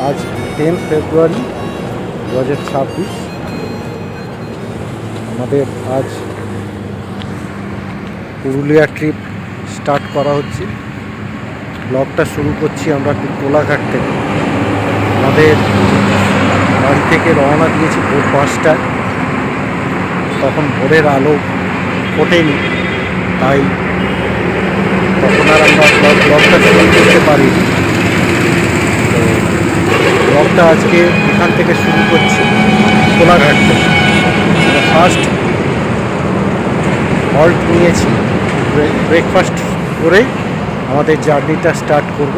আজ 10 ফেব্রুয়ারি 2026। আমাদের আজ পুরুলিয়া ট্রিপ স্টার্ট করা হচ্ছে। ব্লগটা শুরু করছি আমরা কোলাঘাট থেকে। আমাদের বাড়ি থেকে রওনা দিয়েছি ভোর 5টায়। তখন ভোরের আলো ফোটেনি, তাই তখন আর আমরা ব্লগটা শুরু করতে পারিনি। তো ব্লগটা আজকে এখান থেকে শুরু করছি, কোলাঘাট থেকে। ফার্স্ট হল্ট নিয়েছি, ব্রেকফাস্ট করে আমাদের জার্নিটা স্টার্ট করব।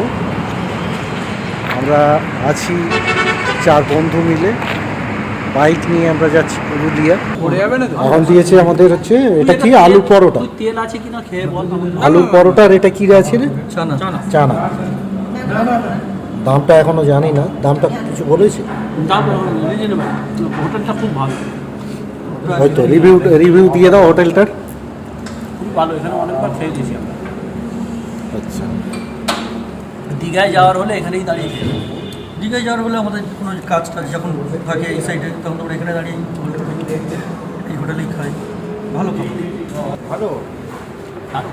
আমরা আছি 4 বন্ধু মিলে, বাইক নিয়ে আমরা যাচ্ছি পুরুলিয়া। এখন দিয়েছে আমাদের হচ্ছে এটা কি আলু পরোটা, তেল আছে কিনা খেয়ে বল। আলু পরোটার এটা কি আছে রে? চানা। চানা। দামটা এখনো জানি না, দামটা কিছু বলেছে? হোটেলটা খুব ভালো, হয়তো রিভিউ দিয়ে দাও হোটেলটার। খুব ভালো, এখানে অনেকবার খেয়ে দিয়েছি আমরা। আচ্ছা, দীঘায় যাওয়ার হলে এখানেই দাঁড়িয়ে খেয়ে। দীঘায় যাওয়ার হলে আমাদের কোনো কাজ টাজ যখন থাকে এই সাইডে, তখন আমরা এখানে দাঁড়িয়ে এই হোটেলেই খাই। ভালো খাবার, ভালো ভালো,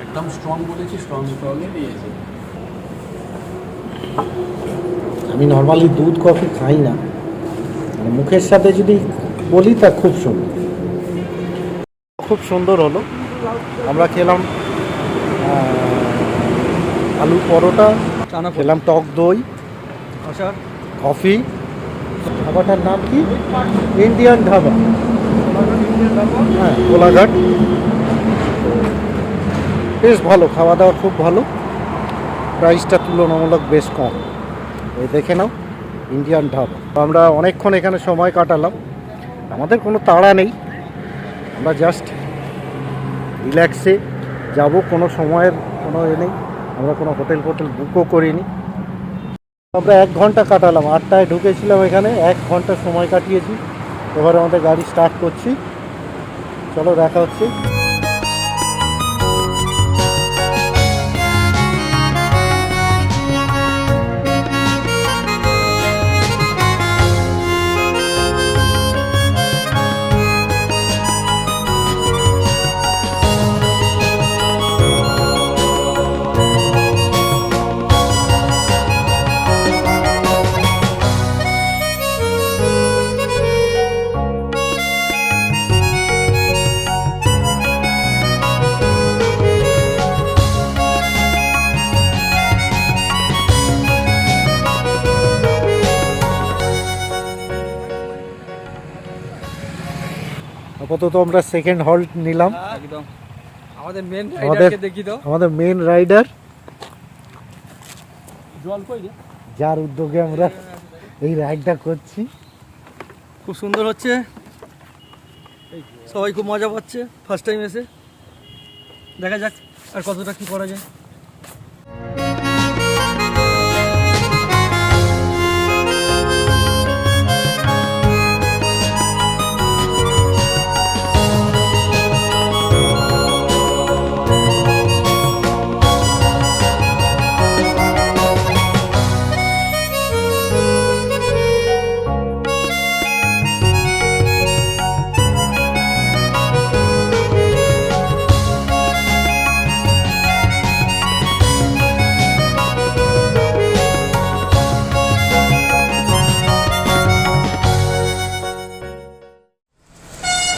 একদম স্ট্রং বলেছি, স্ট্রংয়ে দিয়েছি। আমি নর্মালি দুধ কফি খাই না, মানে মুখের সাথে যদি বলি তা খুব সুন্দর হলো। আমরা খেলাম আলু পরোটা, খেলাম টক দই, কফি। ধাবাটার নাম কি? ইন্ডিয়ান ধাবা। হ্যাঁ, কোলাঘাট। বেশ ভালো, খাওয়া দাওয়া খুব ভালো, প্রাইসটা তুলনামূলক বেশ কম। এই দেখে নাও, ইন্ডিয়ান ধাবা। আমরা অনেকক্ষণ এখানে সময় কাটালাম, আমাদের কোনো তাড়া নেই, আমরা জাস্ট রিল্যাক্সে যাব, কোনো সময়ের কোনো নেই, আমরা কোনো হোটেল বুকও করিনি। আমরা 1 ঘন্টা কাটালাম, 8টায় ঢুকেছিলাম এখানে, 1 ঘন্টা সময় কাটিয়েছি। এবারে আমাদের গাড়ি স্টার্ট করছি, চলো দেখা হচ্ছে। আপাতত আমরা সেকেন্ড হল্ট নিলাম। একদম আমাদের মেন রাইডারকে দেখি দাও। আমাদের মেন রাইডার, জল কই রে? যার উদ্যোগে আমরা এই রাইডটা করছি। খুব সুন্দর হচ্ছে, সবাই খুব মজা পাচ্ছে ফার্স্ট টাইম এসে। দেখা যাক আর কতটা কি করা যায়।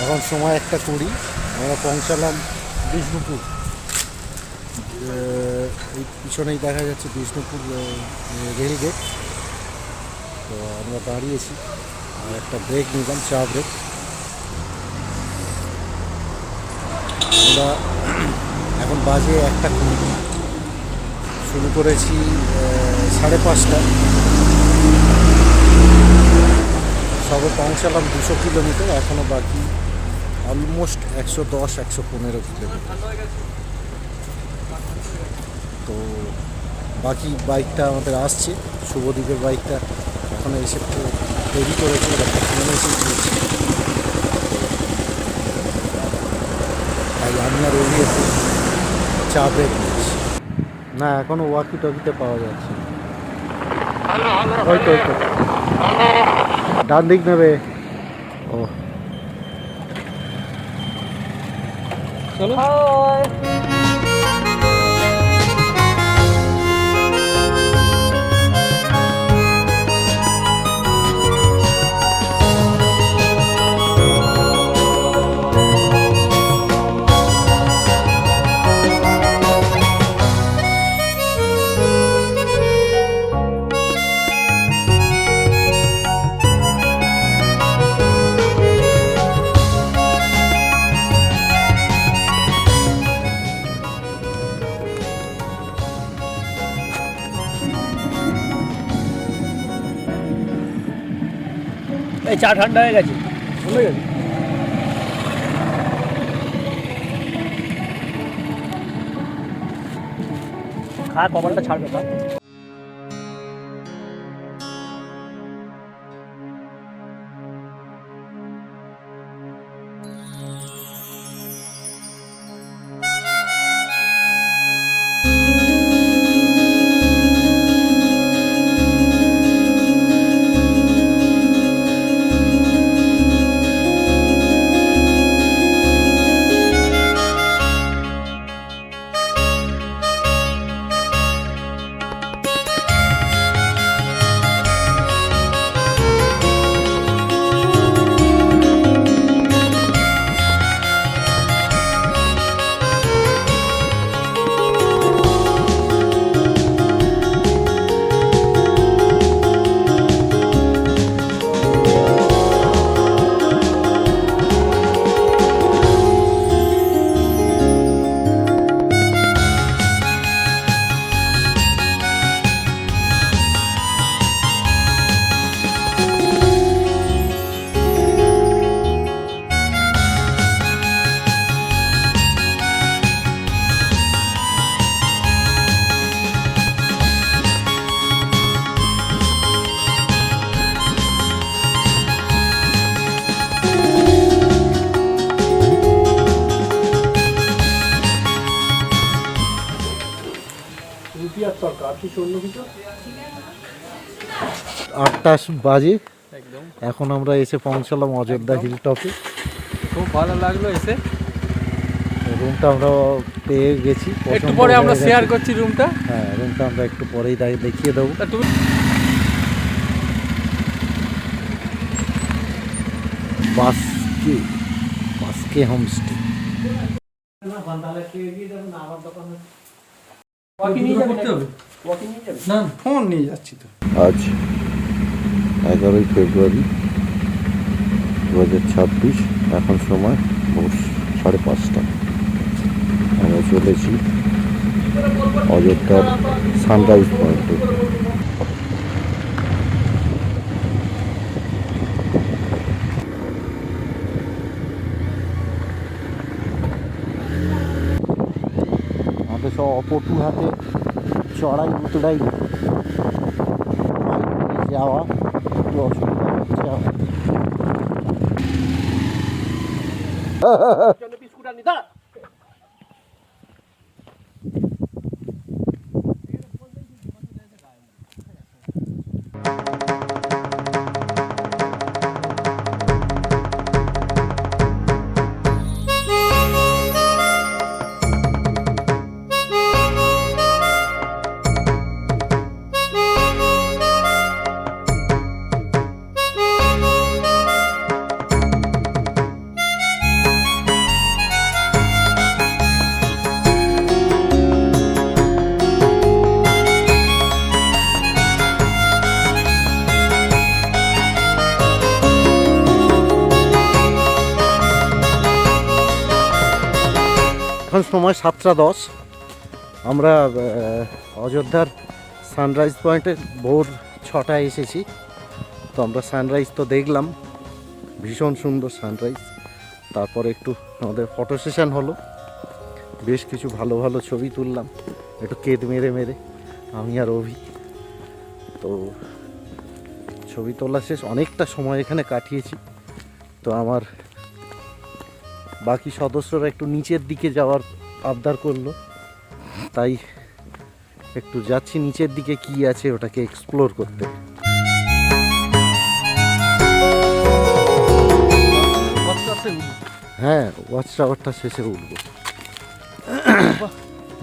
এখন সময় 1:20, আমরা পৌঁছালাম বিষ্ণুপুর। এই পিছনেই দেখা যাচ্ছে বিষ্ণুপুর রেলগেট। তো আমরা দাঁড়িয়েছি, আর একটা ব্রেক নিলাম, চা ব্রেক। আমরা এখন বাজে 1:20, শুরু করেছি 5:30টায়। সবে পৌঁছালাম 200 কিলোমিটার, এখনও বাকি অলমোস্ট 110-115 কিলোমিটার। তো বাকি বাইকটা আমাদের আসছে, শুভদীপের বাইকটা এখনও এসে তৈরি করেছে, তাই আমি আর ওই চা ব্রেক নিচ্ছি। না, এখনও ওয়াকি টকিতে পাওয়া যাচ্ছে। ওই তো ডান দিক নেবে। ও চলো এই চা ঠান্ডা হয়ে গেছে, হয়ে গেছে। খা, কপালটা ছাড়বে তা। আটটা বাজে, একদম এখন আমরা এসে পৌঁছালাম অযোধ্যা হিল টপে। খুব ভালো লাগলো এসে। রুমটা আমরা পেয়ে গেছি, একটু পছন্দ পরে আমরা হয়ে শেয়ার গেছে। করছি রুমটা। হ্যাঁ, রুমটা আমরা একটু পরেই দেখিয়ে দেবো। তা তুমি বাসকে হোমস্টে। না ফোন নিয়ে যাচ্ছি তো। আজ 11ই ফেব্রুয়ারি 2026, এখন সময় ভোর 5:30। আমরা চলেছি অযোধ্যার সানরাইজ পয়েন্টে। আমাদের সব অপটু হাতে চড়াই উতরাই যাওয়া একটু অসুবিধা হচ্ছে আমার। এখন সময় 7:10। আমরা অযোধ্যার সানরাইজ পয়েন্টে ভোর 6টায় এসেছি। তো আমরা সানরাইজ তো দেখলাম, ভীষণ সুন্দর সানরাইজ। তারপরে একটু আমাদের ফটো সেশন হলো, বেশ কিছু ভালো ভালো ছবি তুললাম একটু কেদ মেরে মেরে, আমি আর অভি। তো ছবি তোলা শেষ, অনেকটা সময় এখানে কাটিয়েছি। তো আমার বাকি সদস্যরা একটু নিচের দিকে যাওয়ার আবদার করলো, তাই একটু যাচ্ছি নিচের দিকে কি আছে ওটাকে এক্সপ্লোর করতে। হ্যাঁ, ওয়াচ টাওয়ারটা শেষে উঠবো।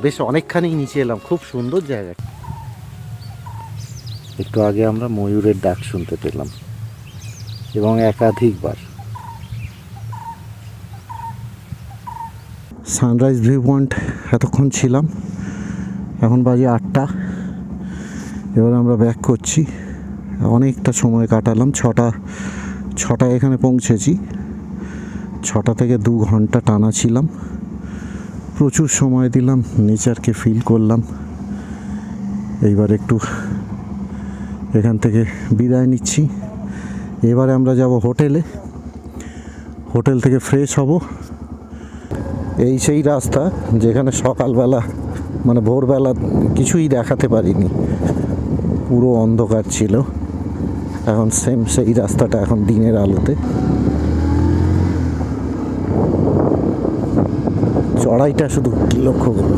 বেশ অনেকখানি নিচে এলাম, খুব সুন্দর জায়গা। একটু আগে আমরা ময়ূরের ডাক শুনতে পেলাম এবং একাধিকবার। সানরাইজ ভিউ পয়েন্ট এতক্ষণ ছিলাম, এখন বাজে 8টা। এবার আমরা ব্যাক করছি। অনেকটা সময় কাটালাম, ছটায় এখানে পৌঁছেছি। 6টা থেকে 2 ঘন্টা টানা ছিলাম, প্রচুর সময় দিলাম, নেচারকে ফিল করলাম। এইবার একটু এখান থেকে বিদায় নিচ্ছি। এবারে আমরা যাব হোটেলে, হোটেল থেকে ফ্রেশ হব। এই সেই রাস্তা যেখানে সকালবেলা মানে ভোরবেলা কিছুই দেখাতে পারিনি, পুরো অন্ধকার ছিল। এখন সেম সেই রাস্তাটা এখন দিনের আলোতে। চড়াইটা শুধু লক্ষ্য করো।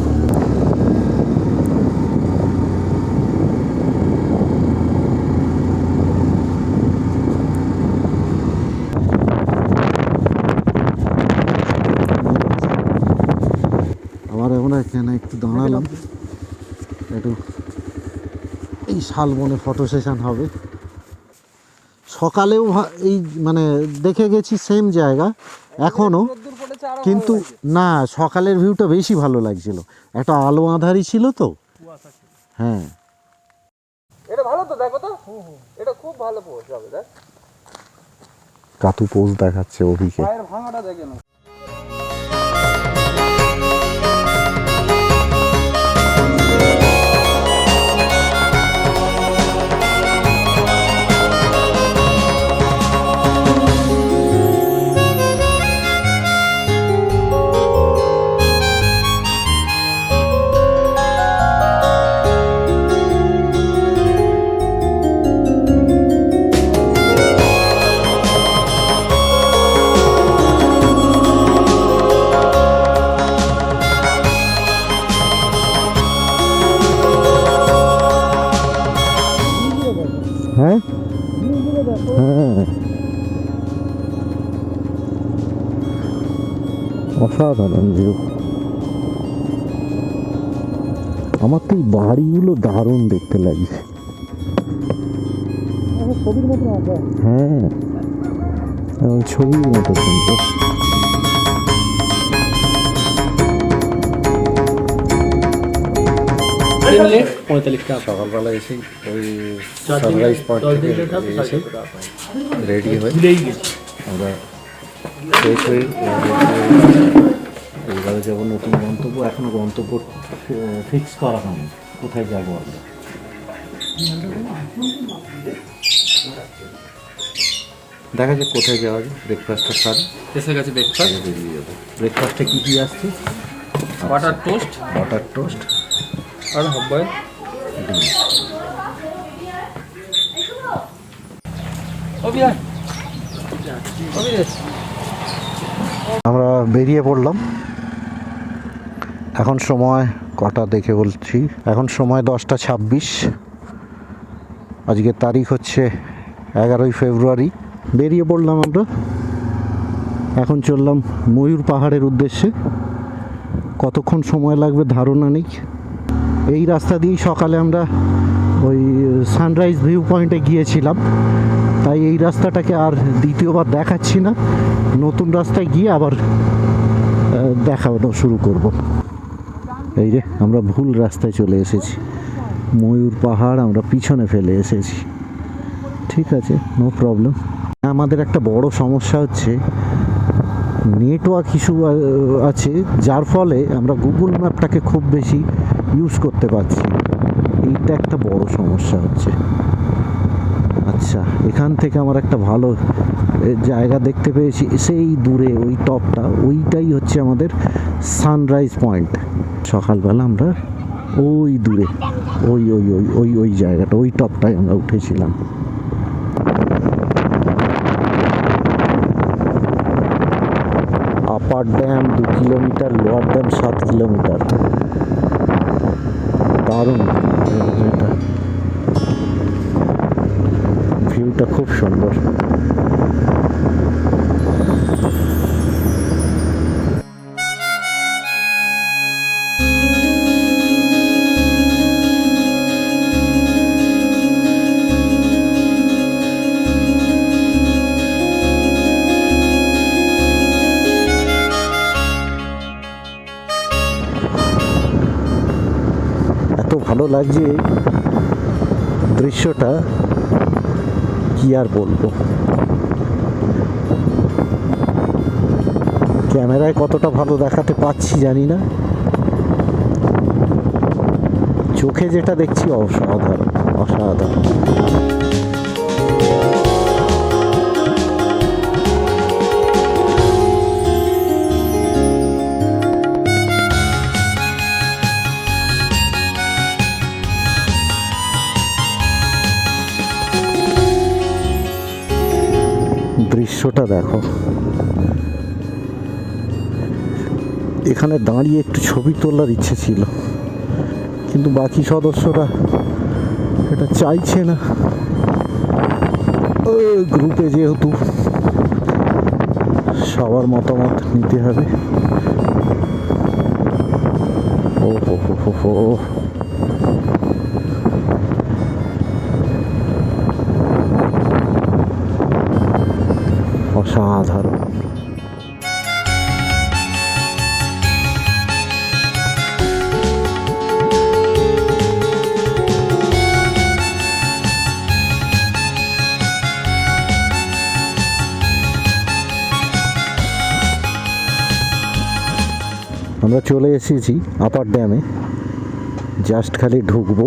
আমার এখন এখানে একটু দাঁড়ালাম, একটু এই শালবনে ফটো সেশন হবে। সকালেও এই মানে দেখে গেছি সেম জায়গা এখনো, কিন্তু না, সকালের ভিউটা বেশি ভালো লাগছিল, একটা আলো আঁধারি ছিল তো। হ্যাঁ, এটা ভালো তো, দেখো তো, এটা খুব ভালো পোজ হবে। দেখ কাতু পোজ দেখাচ্ছে অভিকে। পায়ের ভাঙাটা দেখে না। হ্যাঁ হ্যাঁ, অসাধারণ ভিউ। আমার তো এই বাড়িগুলো দারুণ দেখতে লাগছে। হ্যাঁ, ছবির মতো কিন্তু। সকালবেলা এসে ওই সানরাইজ পয়েন্ট থেকে এসে রেডি হয়ে আমরা ফ্রেশ হয়ে এইভাবে যাবো নতুন গন্তব্য। এখনো গন্তব্য ফিক্স করা হয়নি, কোথায় যাবো আমরা। দেখা যাক কোথায় যাওয়া যায়। ব্রেকফাস্টটা সারি এসে গেছে ব্রেকফাস্ট, বেরিয়ে যাবো। ব্রেকফাস্টে কী কী আসছে? বাটার টোস্ট আর হাফ বয়েল ডিম। আমরা বেরিয়ে পড়লাম। এখন সময় কটা দেখে বলছি, এখন সময় 10টা 26। আজকের তারিখ হচ্ছে 11ই ফেব্রুয়ারি। বেরিয়ে পড়লাম আমরা, এখন চললাম ময়ূর পাহাড়ের উদ্দেশ্যে। কতক্ষণ সময় লাগবে ধারণা নেই। এই রাস্তা দিয়েই সকালে আমরা ওই সানরাইজ ভিউ পয়েন্টে গিয়েছিলাম, তাই এই রাস্তাটাকে আর দ্বিতীয়বার দেখাচ্ছি না। নতুন রাস্তায় গিয়ে আবার দেখানো শুরু করব। এই রে, আমরা ভুল রাস্তায় চলে এসেছি। ময়ূর পাহাড় আমরা পিছনে ফেলে এসেছি। ঠিক আছে, নো প্রবলেম। আমাদের একটা বড় সমস্যা হচ্ছে নেটওয়ার্ক ইস্যু আছে, যার ফলে আমরা গুগল ম্যাপটাকে খুব বেশি ইউজ করতে পারছি। এইটা একটা বড় সমস্যা হচ্ছে। আচ্ছা, এখান থেকে আমার একটা ভালো জায়গা দেখতে পেয়েছি, সেই দূরে ওই টপটা, ওইটাই হচ্ছে আমাদের সানরাইজ পয়েন্ট। সকালবেলা আমরা ওই দূরে ওই ওই ওই ওই ওই জায়গাটা, ওই টপটায় আমরা উঠেছিলাম। Upper dam 2 kilometre, lower dam 7 kilometre. দারুণ এটা, ভিউটা খুব সুন্দর। এত ভালো লাগছে দৃশ্যটা, কি আর বলবো। ক্যামেরায় কতটা ভালো দেখাতে পাচ্ছি জানি না, চোখে যেটা দেখছি অসাধারণ অসাধারণ। দৃশ্যটা দেখো, এখানে দাঁড়িয়ে একটু ছবি তোলার ইচ্ছে ছিল, কিন্তু বাকি সদস্যরা এটা চাইছে না। গ্রুপে যেহেতু সবার মতামত নিতে হবে। ও হো হো হো হো, অসাধারণ। আমরা চলে এসেছি আপার ড্যামে, জাস্ট খালি ঢুকবো।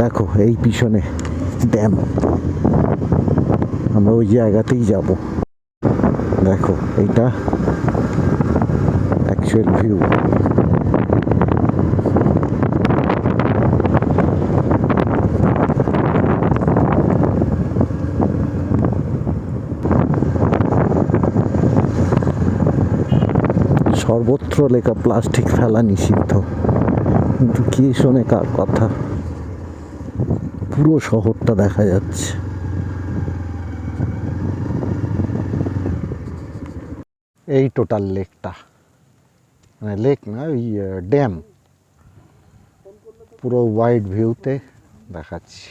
দেখো এই পিছনে ড্যাম, আমরা ওই জায়গাতেই যাব। দেখো এইটা অ্যাকচুয়াল ভিউ। সর্বত্র লেখা প্লাস্টিক ফেলা নিষিদ্ধ, কিন্তু কে শোনে কার কথা। পুরো শহরটা দেখা যাচ্ছে। এই টোটাল লেকটা, মানে লেক না, ওই ড্যাম, পুরো ওয়াইড ভিউতে দেখাচ্ছি।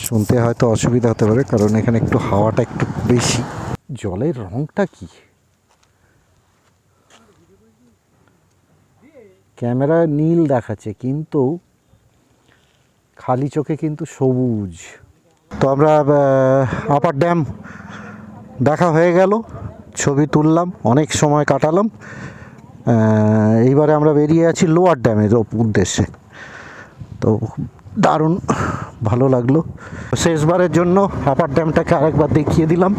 শুনতে হয়তো অসুবিধা হতে পারে, কারণ এখানে একটু হাওয়াটা একটু বেশি। জলের রংটা কি, ক্যামেরায় নীল দেখাচ্ছে কিন্তু খালি চোখে কিন্তু সবুজ। তো আমরা আপার ড্যাম দেখা হয়ে গেল, ছবি তুললাম, অনেক সময় কাটালাম। এইবারে আমরা বেরিয়ে আছি লোয়ার ড্যামের উদ্দেশ্যে। তো দারুণ ভালো লাগলো। শেষবারের জন্য আপার ড্যামটাকে আরেকবার দেখিয়ে দিলাম।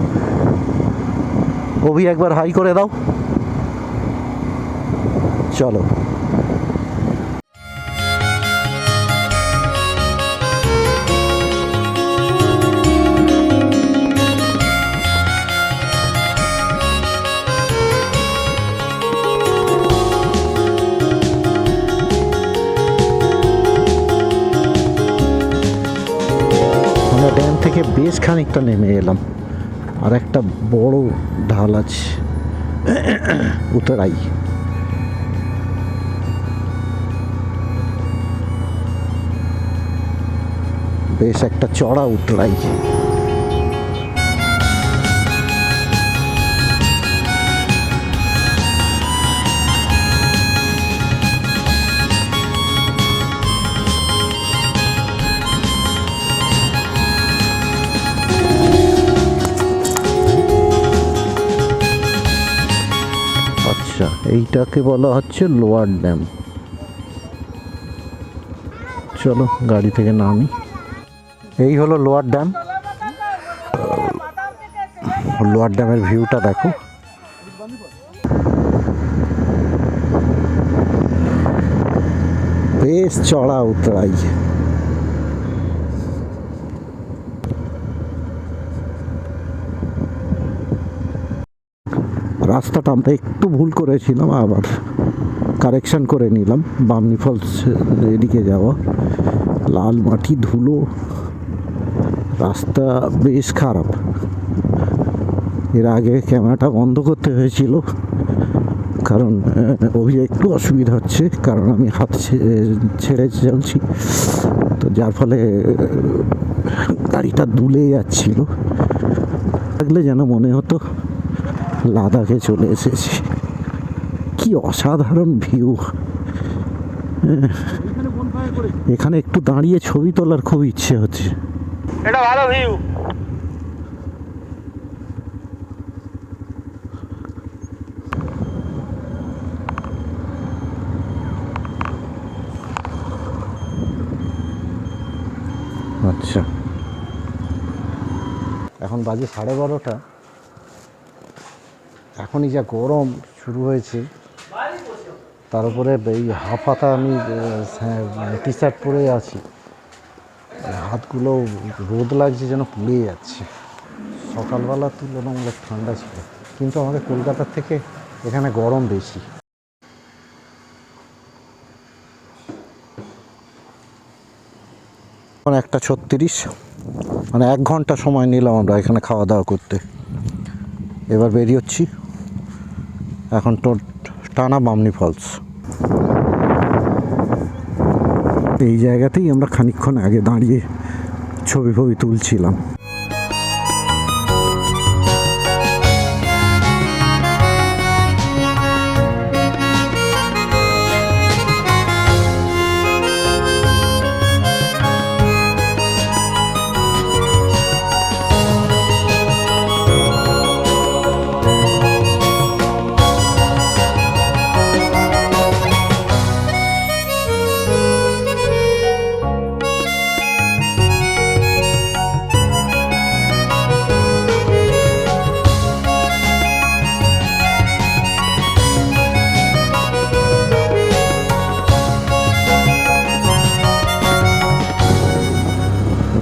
অভি একবার হাই করে দাও। চলো। ড্যাম থেকে বেশ খানিকটা নেমে এলাম, আর একটা বড় ঢাল আছে উতরাই। বেশ একটা চড়া উতরাই। এইটাকে বলা হচ্ছে লোয়ার ড্যাম। চলো গাড়ি থেকে নামি। এই হলো লোয়ার ড্যাম। লোয়ার ড্যামের ভিউটা দেখো, বেশ চড়া উতরাই। রাস্তা রাস্তাটা আমরা একটু ভুল করেছিলাম, আবার কারেকশন করে নিলাম। বামনি ফলস এদিকে যাওয়া, লাল মাটি, ধুলো, রাস্তা বেশ খারাপ। এর আগে ক্যামেরাটা বন্ধ করতে হয়েছিল, কারণ একটু অসুবিধা হচ্ছে, কারণ আমি হাত ছেড়ে চলছি, তো যার ফলে গাড়িটা দুলে যাচ্ছিল। থাকলে যেন মনে হতো লাদাখে চলে এসেছি। কি অসাধারণ ভিউ! এখানে একটু দাঁড়িয়ে ছবি তোলার খুব ইচ্ছে হচ্ছে। এটা ভালো ভিউ। আচ্ছা, এখন বাজে 12:30। এখনই যা গরম শুরু হয়েছে, তার উপরে এই হাফ হাতা আমি টি শার্ট পরে আছি, হাতগুলো রোদ লাগছে, যেন পুড়ে যাচ্ছে। সকালবেলা তুলনামূলক ঠান্ডা ছিল, কিন্তু আমাদের কলকাতার থেকে এখানে গরম বেশি। এখন 1:36, মানে 1 ঘন্টা সময় নিলাম আমরা এখানে খাওয়া দাওয়া করতে। এবার বেরিয়েছি এখন তো টানা বামনি ফলস। এই জায়গাতেই আমরা খানিকক্ষণ আগে দাঁড়িয়ে ছবি তুলছিলাম।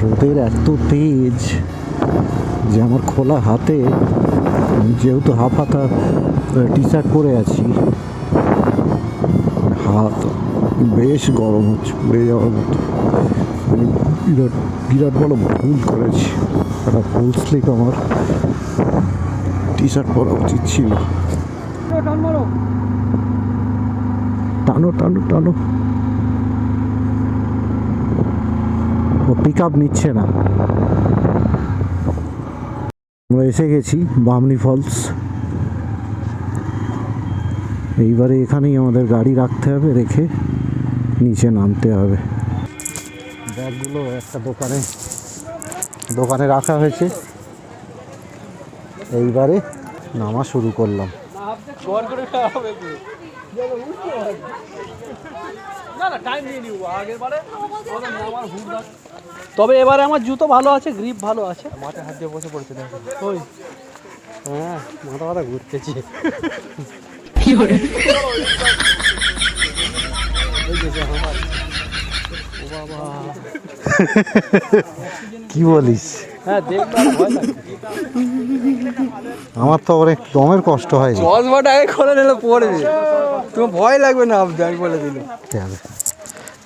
রোদের এত তেজ যে আমার খোলা হাতে, যেহেতু হাফ হাতা টি শার্ট পরে আছি, হাত বেশ গরম হচ্ছে, পুড়ে যাওয়ার মতো। আমি বিরাট বড় ভুল করেছি। একটা ফুল স্লিভ আমার টি শার্ট পরা উচিত ছিল। টানো টানো টানো, ও পিক আপ নিচ্ছে না। আমরা এসে গেছি বামনি ফলস। এইবারে এখানেই আমাদের গাড়ি রাখতে হবে, রেখে নিচে নামতে হবে। ব্যাগগুলো একটা দোকানে রাখা হয়েছে। এইবারে নামা শুরু করলাম। তবে এবারে আমার জুতো ভালো আছে, গ্রিপ ভালো আছে। মাথায় হাত দিয়ে বসে পড়েছে, ওই হ্যাঁ, মাথা ঘুরতেছে। কি বলিস? হ্যাঁ, দেখলাম ভয় লাগছে। আমার তো অনেক দমের কষ্ট হয়। চশমাটা আগে খুলে নিলে পড়বে, তোমার ভয় লাগবে না, আমি বলে দিলাম।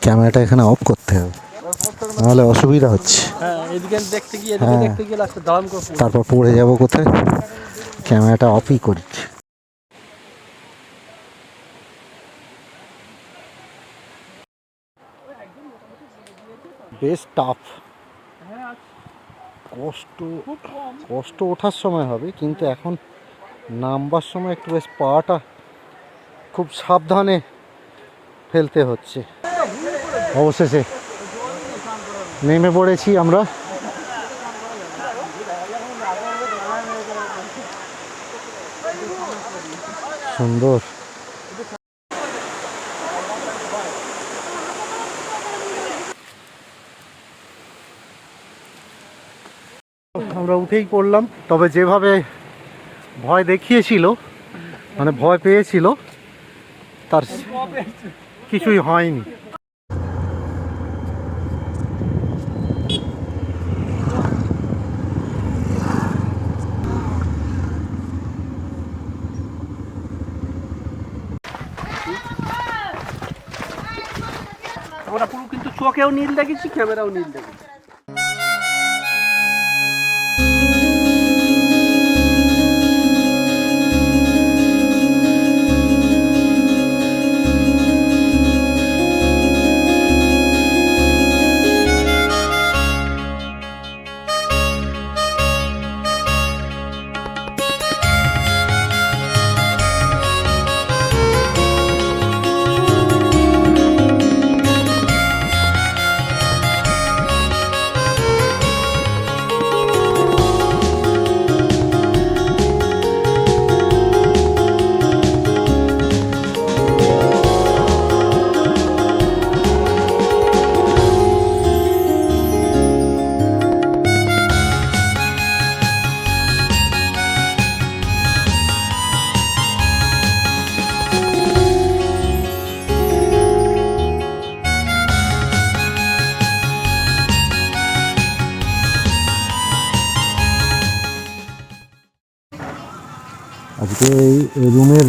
ক্যামেরাটা এখানে অফ করতে হবে, নাহলে অসুবিধা হচ্ছে। হ্যাঁ, এদিকে দেখতে গিয়ে লাস্টে দাম করবো, তারপর পড়ে যাব কোথায়। ক্যামেরাটা অফই করছি। বেশ টাফ, কষ্ট ওঠার সময় হবে, কিন্তু এখন নামবার সময় একটু বেশ পাটা খুব সাবধানে ফেলতে হচ্ছে। অবশেষে নেমে পড়েছি আমরা। সুন্দর। আমরা উঠেই পড়লাম, তবে যেভাবে ভয় দেখিয়েছিল, মানে ভয় পেয়েছিল, তার কিছুই হয়নি। আমরা পুরো কিন্তু চোখেও নীল দেখেছি, ক্যামেরাও নীল দেখেছি। আজকে এই রুমের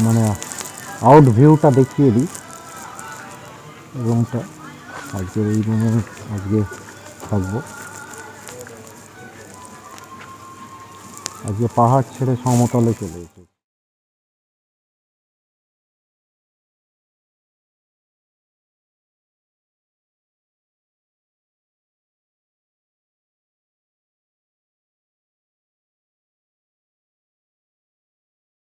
মানে আউট ভিউটা দেখিয়ে দিই। রুমটা আজকে এই রুমে আজকে থাকবো। আজকে পাহাড় ছেড়ে সমতলে চলে এসেছি।